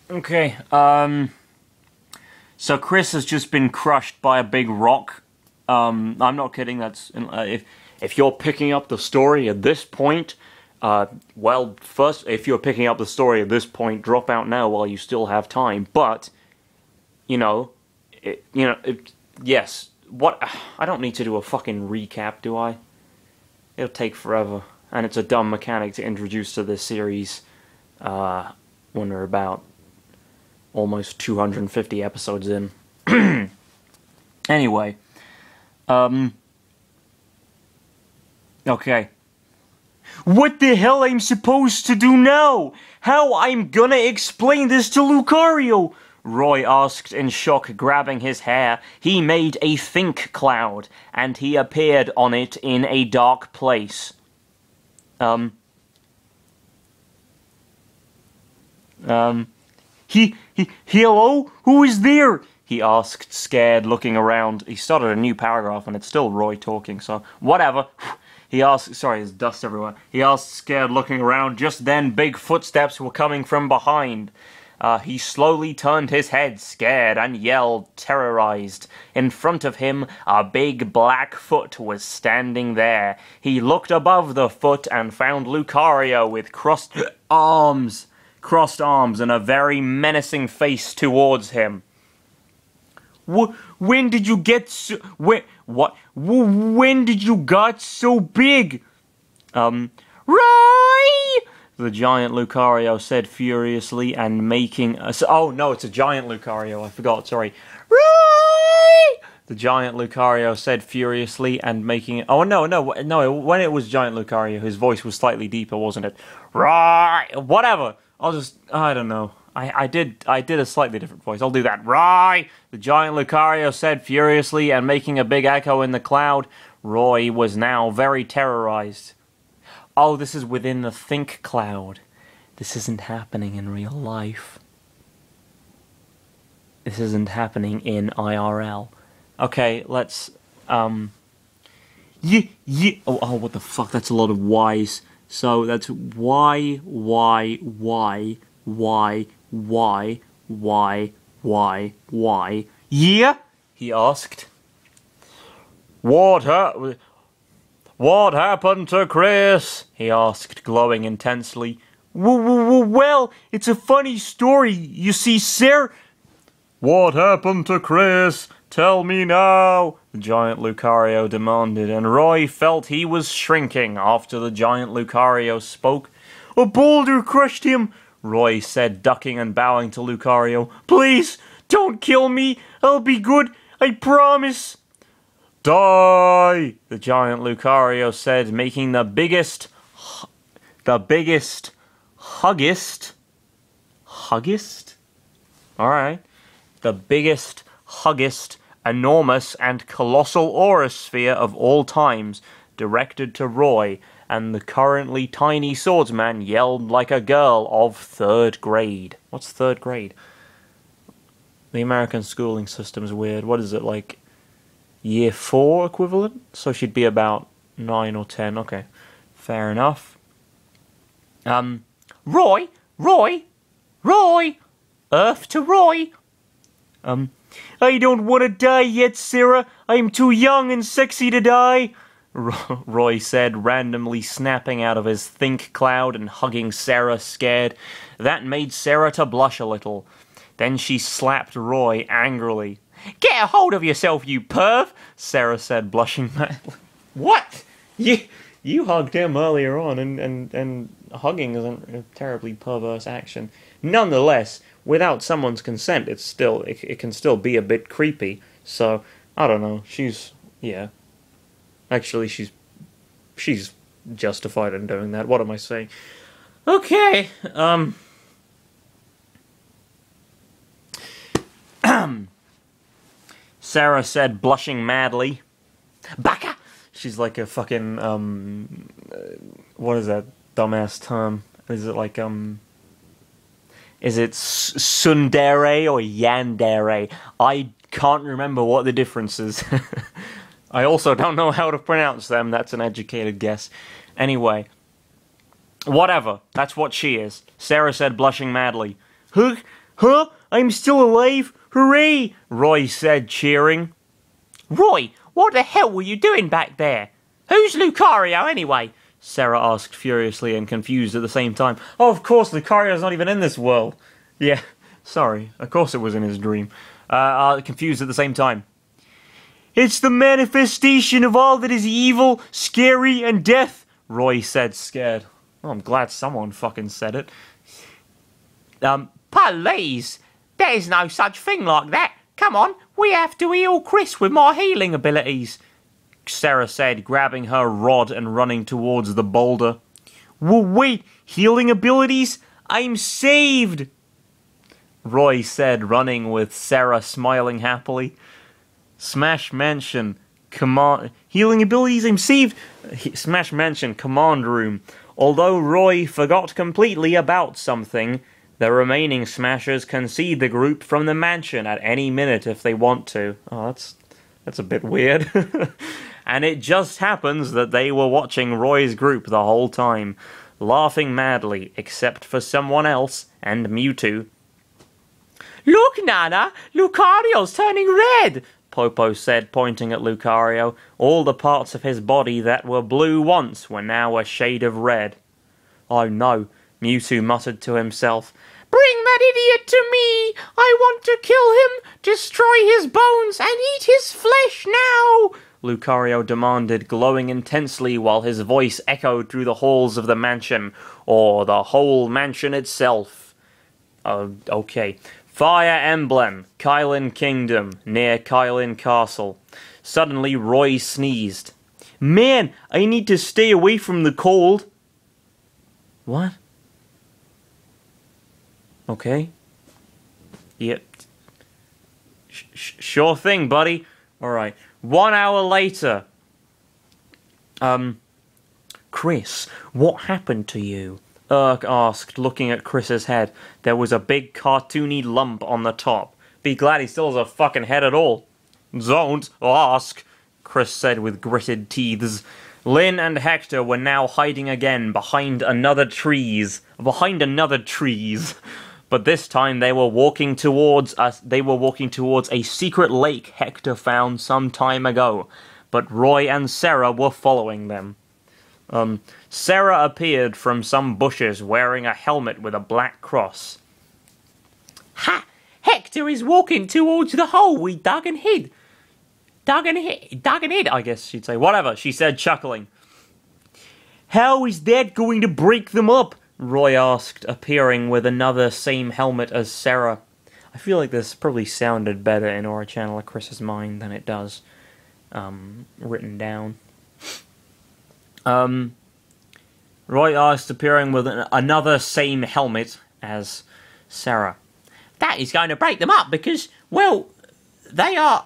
Okay, so Chris has just been crushed by a big rock. I'm not kidding, that's... if you're picking up the story at this point, well, first, if you're picking up the story at this point, drop out now while you still have time, but, yes, what... I don't need to do a fucking recap, do I? It'll take forever, and it's a dumb mechanic to introduce to this series, when we're about almost 250 episodes in. Anyway, okay. What the hell I'm supposed to do now? How I'm gonna explain this to Lucario? Roy asked in shock, grabbing his hair. He made a think cloud, and he appeared on it in a dark place. Hello? Who is there? He asked, scared, looking around. He started a new paragraph, and it's still Roy talking, so whatever. He asked, sorry, there's dust everywhere. He asked, scared, looking around. Just then, big footsteps were coming from behind. He slowly turned his head, scared, and yelled, terrorized. In front of him, a big black foot was standing there. He looked above the foot and found Lucario with crossed arms and a very menacing face towards him. When did you get so... When did you got so big? Roy! The giant Lucario said furiously and making a... Oh, no, it's a giant Lucario. I forgot, sorry. Roy! The giant Lucario said furiously and making... Oh, no, when it was giant Lucario, his voice was slightly deeper, wasn't it? Roy! Whatever. I don't know. I did a slightly different voice. I'll do that. Roy! The giant Lucario said furiously and making a big echo in the cloud. Roy was now very terrorized. Oh, this is within the think cloud. This isn't happening in real life. This isn't happening in IRL. Okay, let's, Oh, what the fuck? That's a lot of Y's. So that's Y, Y, Y, Y, Y, Y, Y, Y. Yeah? He asked. What happened to Chris? He asked, glowing intensely. Well, it's a funny story. You see, sir... What happened to Chris? Tell me now, the giant Lucario demanded, and Roy felt he was shrinking after the giant Lucario spoke. A boulder crushed him, Roy said, ducking and bowing to Lucario. Please, don't kill me. I'll be good. I promise. Die, the giant Lucario said, making the biggest, huggest? Alright. The biggest, huggest, enormous, and colossal aura sphere of all times, directed to Roy, and the currently tiny swordsman yelled like a girl of 3rd grade. What's 3rd grade? The American schooling system's weird. What is it, like year 4 equivalent? So she'd be about 9 or 10. Okay, fair enough. Roy! Earth to Roy! I don't want to die yet, Sarah. I'm too young and sexy to die. Roy said, randomly snapping out of his think cloud and hugging Sarah, scared. That made Sarah to blush a little. Then she slapped Roy angrily. Get a hold of yourself, you perv, Sarah said, blushing madly. What? You hugged him earlier on, and hugging isn't a terribly perverse action. Nonetheless, without someone's consent, it can still be a bit creepy. So, I don't know. Yeah. Actually, she's justified in doing that. What am I saying? Okay, Sarah said, blushing madly. Baka! She's like a fucking, what is that dumbass term? Is it like, is it tsundere or yandere? I can't remember what the difference is. I also don't know how to pronounce them. That's an educated guess. Anyway, whatever. That's what she is. Sarah said, blushing madly. Huh? I'm still alive? Hooray! Roy said, cheering. Roy, what the hell were you doing back there? Who's Lucario anyway? Sarah asked furiously and confused at the same time. Oh, of course, Lucario's not even in this world. Yeah, sorry. Of course it was in his dream. Confused at the same time. It's the manifestation of all that is evil, scary, and death, Roy said, scared. Oh, I'm glad someone fucking said it. Please, there's no such thing like that. Come on, we have to heal Chris with my healing abilities, Sarah said, grabbing her rod and running towards the boulder. Well, wait, healing abilities? I'm saved! Roy said, running with Sarah smiling happily. Smash Mansion, command... Healing abilities, I'm saved! Smash Mansion, command room. Although Roy forgot completely about something, the remaining Smashers can see the group from the mansion at any minute if they want to. Oh, that's a bit weird. And it just happens that they were watching Roy's group the whole time, laughing madly, except for someone else and Mewtwo. Look, Nana! Lucario's turning red! Popo said, pointing at Lucario. All the parts of his body that were blue once were now a shade of red. Oh no, Mewtwo muttered to himself. Bring that idiot to me! I want to kill him, destroy his bones, and eat his flesh now! Lucario demanded, glowing intensely while his voice echoed through the halls of the mansion, or the whole mansion itself. Okay. Fire Emblem, Kylan Kingdom, near Kylan Castle. Suddenly, Roy sneezed. Man, I need to stay away from the cold. What? Okay. Yep. Sure thing, buddy. Alright. 1 hour later. Chris, what happened to you? Urk asked, looking at Chris's head. There was a big cartoony lump on the top. Be glad he still has a fucking head at all. Don't ask, Chris said with gritted teeth. Lynn and Hector were now hiding again behind another trees. But this time they were walking towards a secret lake Hector found some time ago. But Roy and Sarah were following them. Sarah appeared from some bushes wearing a helmet with a black cross. Ha! Hector is walking towards the hole we dug and hid. Dug and hid, I guess she'd say. Whatever, she said, chuckling. How is that going to break them up? Roy asked, appearing with another same helmet as Sarah. I feel like this probably sounded better in Aura Channel of Chris's mind than it does written down. Roy asked, appearing with another same helmet as Sarah. That is going to break them up because, well, they are...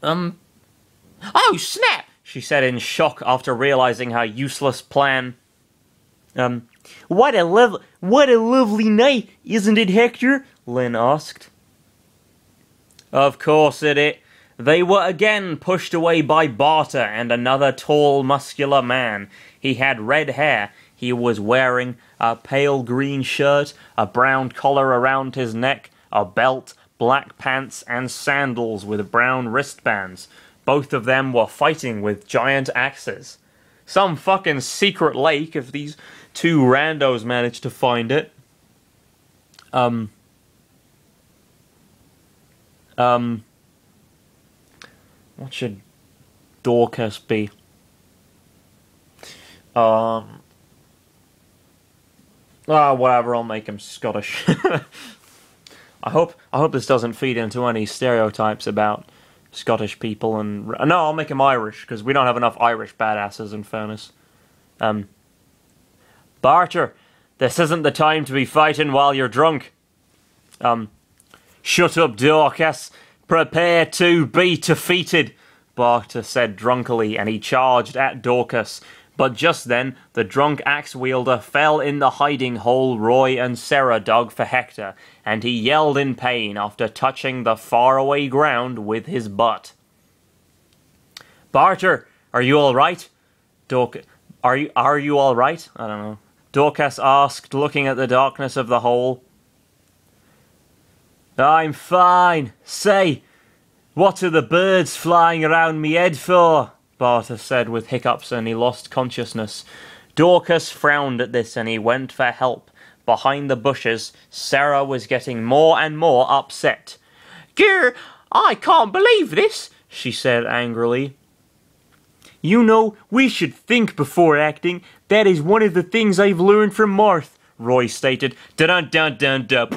Oh, snap! She said in shock after realizing her useless plan. What a lovely night, isn't it, Hector? Lynn asked. Of course it is. They were again pushed away by Barter and another tall, muscular man. He had red hair. He was wearing a pale green shirt, a brown collar around his neck, a belt, black pants, and sandals with brown wristbands. Both of them were fighting with giant axes. Some fucking secret lake if these two randos managed to find it. What should Dorcas be? Whatever, I'll make him Scottish. I hope this doesn't feed into any stereotypes about Scottish people and... No, I'll make him Irish, because we don't have enough Irish badasses, in fairness. Barter, this isn't the time to be fighting while you're drunk. Shut up, Dorcas. Prepare to be defeated, Barter said drunkily, and he charged at Dorcas. But just then, the drunk axe-wielder fell in the hiding hole Roy and Sarah dug for Hector, and he yelled in pain after touching the faraway ground with his butt. Barter, are you all right? Are you all right? I don't know. Dorcas asked, looking at the darkness of the hole. I'm fine. Say, what are the birds flying around me head for? Barter said with hiccups, and he lost consciousness. Dorcas frowned at this, and he went for help. Behind the bushes, Sarah was getting more and more upset. Grr, I can't believe this, she said angrily. You know, we should think before acting. That is one of the things I've learned from Marth, Roy stated. Dun-dun-dun-dun-dun.